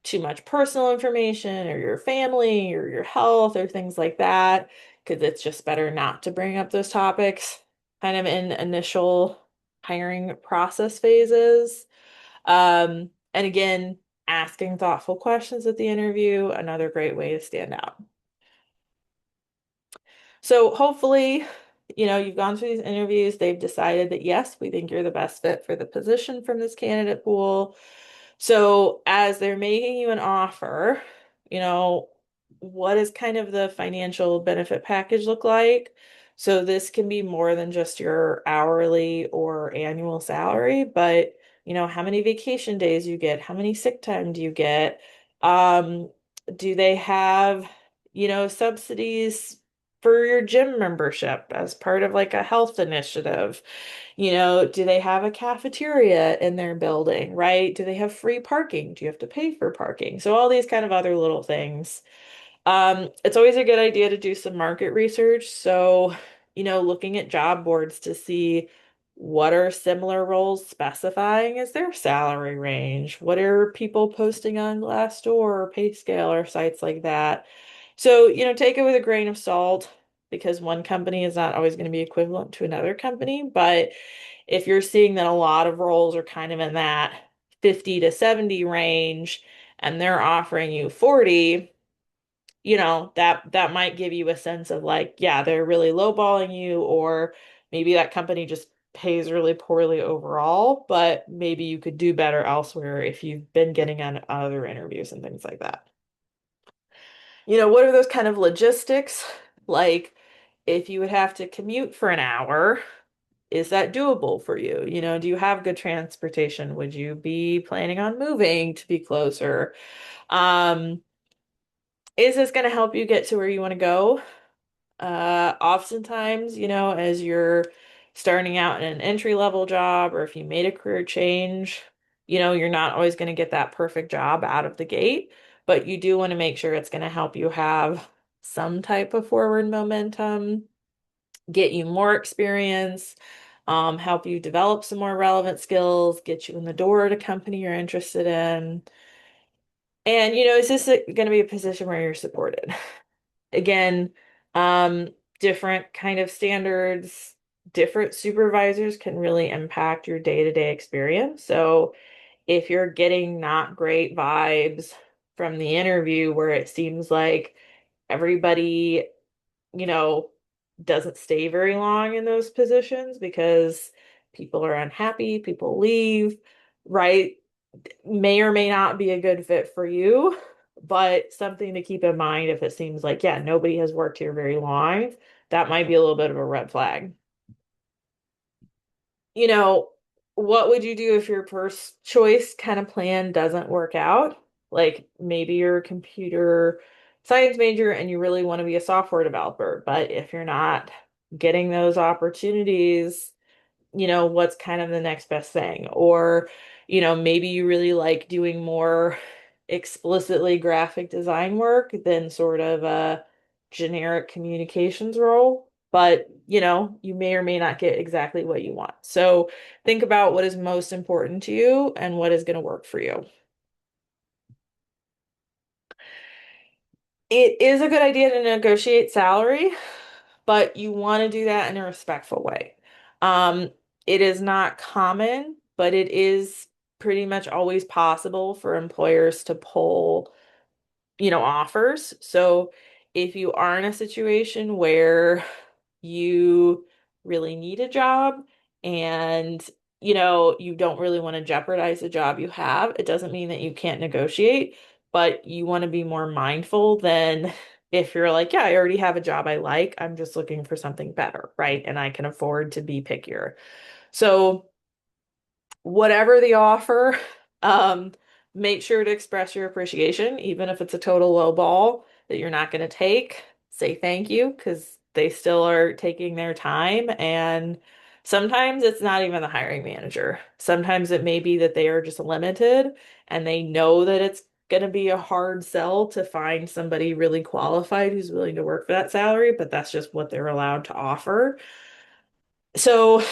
too much personal information or your family or your health or things like that, because it's just better not to bring up those topics kind of in initial hiring process phases. And again, asking thoughtful questions at the interview, another great way to stand out. So hopefully, you've gone through these interviews, they've decided that yes, we think you're the best fit for the position from this candidate pool. So as they're making you an offer, you know, what does kind of the financial benefit package look like? So this can be more than just your hourly or annual salary, but how many vacation days you get, how many sick time do you get? Um, do they have, subsidies for your gym membership as part of like a health initiative? Do they have a cafeteria in their building, right? Do they have free parking? Do you have to pay for parking? So all these kind of other little things. It's always a good idea to do some market research. So, looking at job boards to see what are similar roles specifying as their salary range. What are people posting on Glassdoor or PayScale or sites like that? So, take it with a grain of salt because one company is not always going to be equivalent to another company. But if you're seeing that a lot of roles are kind of in that 50 to 70 range and they're offering you 40, that might give you a sense of like, yeah, they're really lowballing you, or maybe that company just pays really poorly overall, but maybe you could do better elsewhere if you've been getting on other interviews and things like that. What are those kind of logistics? Like, if you would have to commute for an hour, is that doable for you? Do you have good transportation? Would you be planning on moving to be closer? Um, is this going to help you get to where you want to go? Oftentimes, as you're starting out in an entry level job, or if you made a career change, you're not always going to get that perfect job out of the gate, but you do want to make sure it's going to help you have some type of forward momentum, get you more experience, help you develop some more relevant skills, get you in the door at a company you're interested in. And, is this going to be a position where you're supported? Again, um, different kind of standards, different supervisors can really impact your day-to-day experience. So if you're getting not great vibes from the interview where it seems like everybody, you know, doesn't stay very long in those positions because people are unhappy, people leave, right? May or may not be a good fit for you, but something to keep in mind if it seems like, yeah, nobody has worked here very long, that might be a little bit of a red flag. You know, what would you do if your first choice kind of plan doesn't work out? Like maybe you're a computer science major and you really want to be a software developer, but if you're not getting those opportunities, what's kind of the next best thing? Or, maybe you really like doing more explicitly graphic design work than sort of a generic communications role. But, you may or may not get exactly what you want. So think about what is most important to you and what is going to work for you. It is a good idea to negotiate salary, but you want to do that in a respectful way. Um, it is not common, but it is pretty much always possible for employers to pull, offers. So if you are in a situation where you really need a job and you don't really want to jeopardize the job you have, it doesn't mean that you can't negotiate, but you want to be more mindful than if you're like, yeah, I already have a job I like, I'm just looking for something better, right? And I can afford to be pickier. So whatever the offer, um, make sure to express your appreciation, even if it's a total low ball that you're not going to take. Say thank you because they still are taking their time and Sometimes it's not even the hiring manager. Sometimes it may be that they are just limited and they know that it's going to be a hard sell to find somebody really qualified who's willing to work for that salary, but that's just what they're allowed to offer. So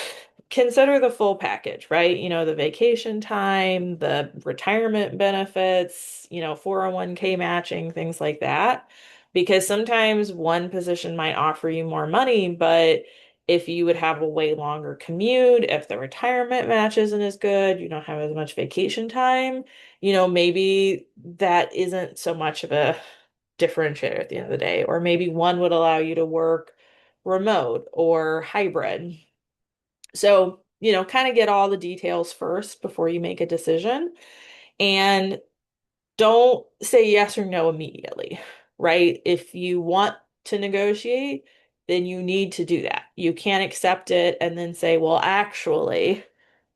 consider the full package, right? The vacation time, the retirement benefits, 401(k) matching, things like that. Because sometimes one position might offer you more money, but if you would have a way longer commute, if the retirement match isn't as good, you don't have as much vacation time, maybe that isn't so much of a differentiator at the end of the day. Or maybe one would allow you to work remote or hybrid. So, kind of get all the details first before you make a decision. And don't say yes or no immediately, right? If you want to negotiate, then you need to do that. You can't accept it and then say, well, actually,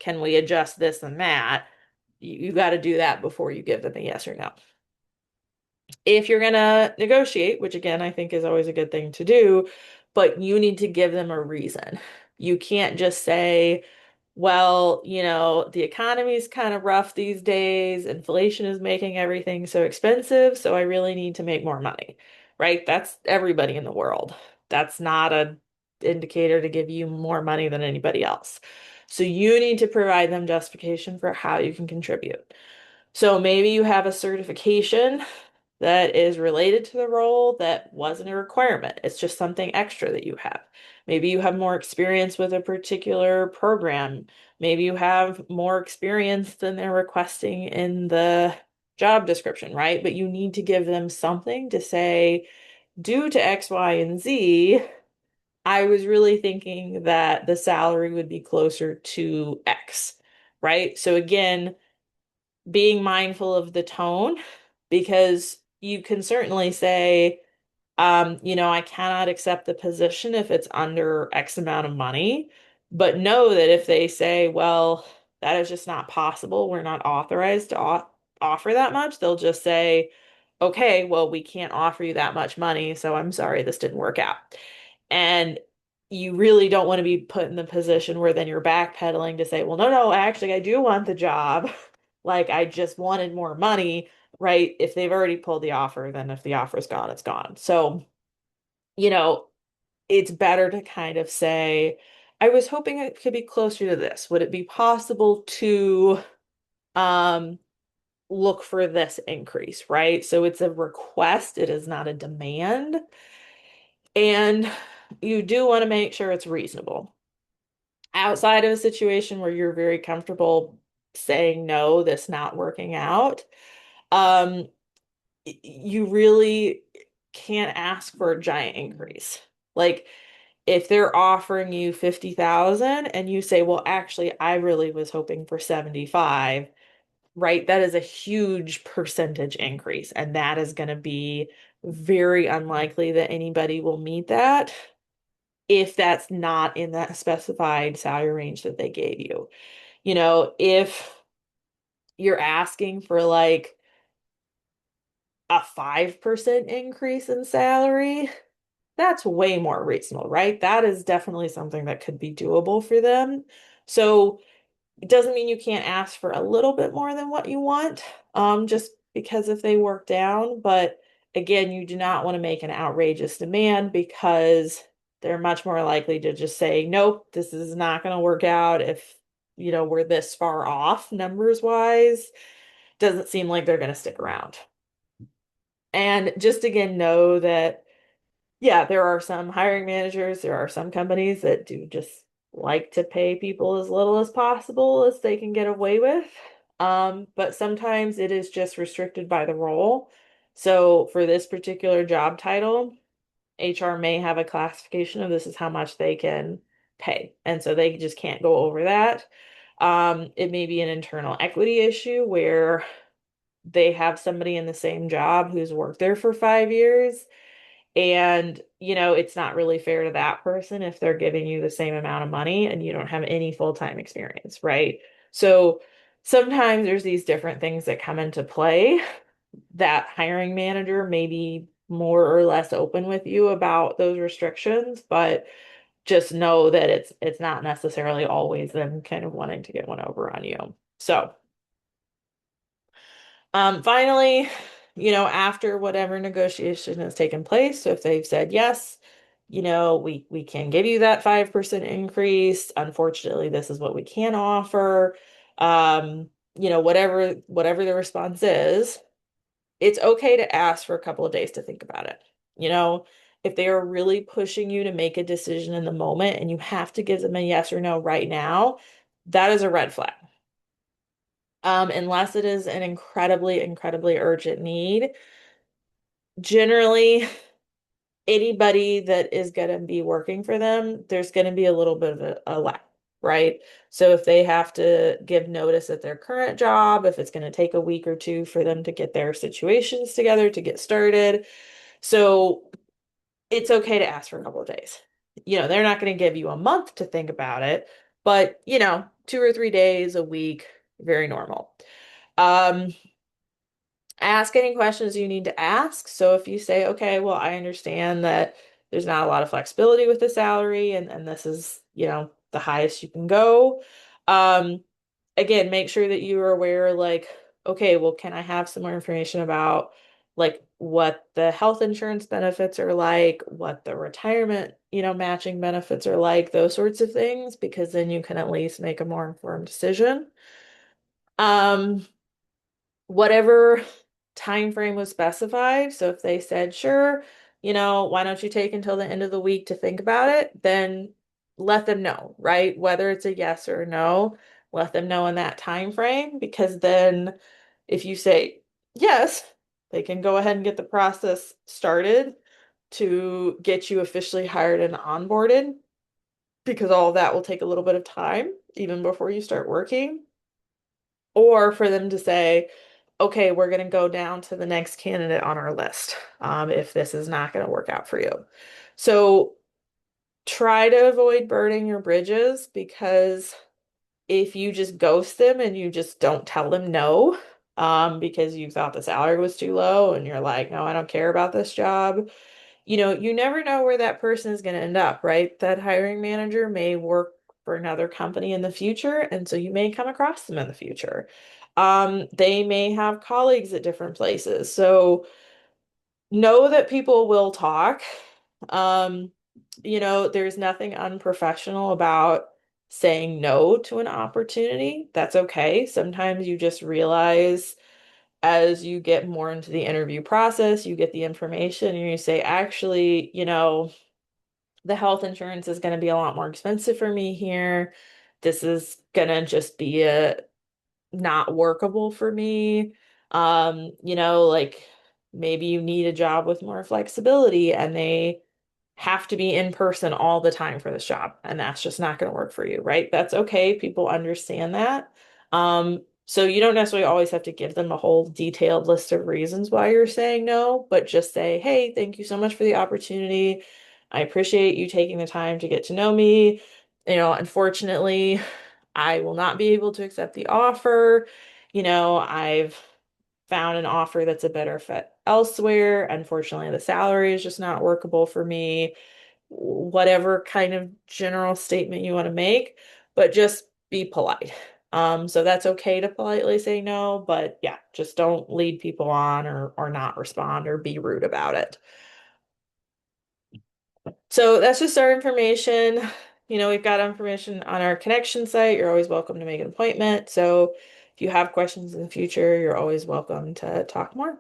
can we adjust this and that? You got to do that before you give them a yes or no. If you're going to negotiate, which again, I think is always a good thing to do, but you need to give them a reason. You can't just say, well, the economy's kind of rough these days. Inflation is making everything so expensive, so I really need to make more money, right? That's everybody in the world. That's not a indicator to give you more money than anybody else. So you need to provide them justification for how you can contribute. So maybe you have a certification that is related to the role that wasn't a requirement. It's just something extra that you have. Maybe you have more experience with a particular program. Maybe you have more experience than they're requesting in the job description, right? But you need to give them something to say, due to X, Y, and Z, I was really thinking that the salary would be closer to X, right? So again, being mindful of the tone because you can certainly say, I cannot accept the position if it's under X amount of money, but know that if they say, well, that is just not possible, we're not authorized to offer that much, they'll just say, okay, well, we can't offer you that much money, so I'm sorry, this didn't work out. And you really don't want to be put in the position where then you're backpedaling to say, well, no, no, actually, I do want the job. Like, I just wanted more money, right? If they've already pulled the offer, then if the offer's gone, it's gone. So, you know, it's better to kind of say, I was hoping it could be closer to this. Would it be possible to um look for this increase, right? So it's a request, it is not a demand. And you do want to make sure it's reasonable. Outside of a situation where you're very comfortable saying no, this not working out, um, you really can't ask for a giant increase. Like if they're offering you 50,000 and you say, well, actually, I really was hoping for 75, right? That is a huge percentage increase. And that is going to be very unlikely that anybody will meet that if that's not in that specified salary range that they gave you. If you're asking for like a 5% increase in salary, that's way more reasonable, right? That is definitely something that could be doable for them. So it doesn't mean you can't ask for a little bit more than what you want, just because if they work down. But again, you do not want to make an outrageous demand because they're much more likely to just say, nope, this is not going to work out if, we're this far off numbers wise. Doesn't seem like they're going to stick around. And just again, know that yeah, there are some hiring managers, there are some companies that do just like to pay people as little as possible as they can get away with. But sometimes it is just restricted by the role. So for this particular job title, HR may have a classification of this is how much they can pay. And so they just can't go over that. It may be an internal equity issue where they have somebody in the same job who's worked there for 5 years and, it's not really fair to that person if they're giving you the same amount of money and you don't have any full-time experience, right? So sometimes there's these different things that come into play that hiring manager may be more or less open with you about those restrictions, but just know that it's not necessarily always them kind of wanting to get one over on you. So, finally, after whatever negotiation has taken place, so if they've said yes, we can give you that 5% increase. Unfortunately, this is what we can offer. Whatever the response is, it's okay to ask for a couple of days to think about it. You know, if they are really pushing you to make a decision in the moment and you have to give them a yes or no right now, that is a red flag. Unless it is an incredibly, incredibly urgent need, generally anybody that is going to be working for them, there's going to be a little bit of a lag, right? So if they have to give notice at their current job, if it's going to take a week or two for them to get their situations together to get started, so it's okay to ask for a couple of days. They're not going to give you a month to think about it, but 2 or 3 days, a week, very normal. Um, Ask any questions you need to ask. So if you say, okay, well, I understand that there's not a lot of flexibility with the salary and this is, the highest you can go. Um, Again, make sure that you are aware, like, okay, well, can I have some more information about like what the health insurance benefits are like, what the retirement, matching benefits are like, those sorts of things, because then you can at least make a more informed decision. Um, whatever time frame was specified. So if they said, sure, why don't you take until the end of the week to think about it, then let them know, right? Whether it's a yes or a no, let them know in that time frame, because then if you say yes, they can go ahead and get the process started to get you officially hired and onboarded, because all of that will take a little bit of time even before you start working. Or for them to say, okay, we're going to go down to the next candidate on our list, if this is not going to work out for you. So try to avoid burning your bridges, because if you just ghost them and you just don't tell them no, because you thought the salary was too low and you're like, no, I don't care about this job, you never know where that person is going to end up, right? That hiring manager may work for another company in the future, and so you may come across them in the future. They may have colleagues at different places. So know that people will talk. Um, there's nothing unprofessional about saying no to an opportunity. That's okay. Sometimes you just realize as you get more into the interview process, you get the information and you say, actually, the health insurance is going to be a lot more expensive for me here. This is going to just be a not workable for me. Like maybe you need a job with more flexibility and they have to be in person all the time for this job, and that's just not going to work for you, right? That's okay. People understand that. So you don't necessarily always have to give them a whole detailed list of reasons why you're saying no, but just say, hey, thank you so much for the opportunity. I appreciate you taking the time to get to know me. Unfortunately, I will not be able to accept the offer. I've found an offer that's a better fit elsewhere. Unfortunately, the salary is just not workable for me. Whatever kind of general statement you want to make, but just be polite. So that's okay to politely say no, but yeah, just don't lead people on or not respond or be rude about it. So that's just our information. We've got information on our connection site. You're always welcome to make an appointment. So if you have questions in the future, you're always welcome to talk more.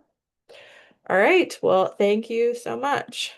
All right. Well, thank you so much.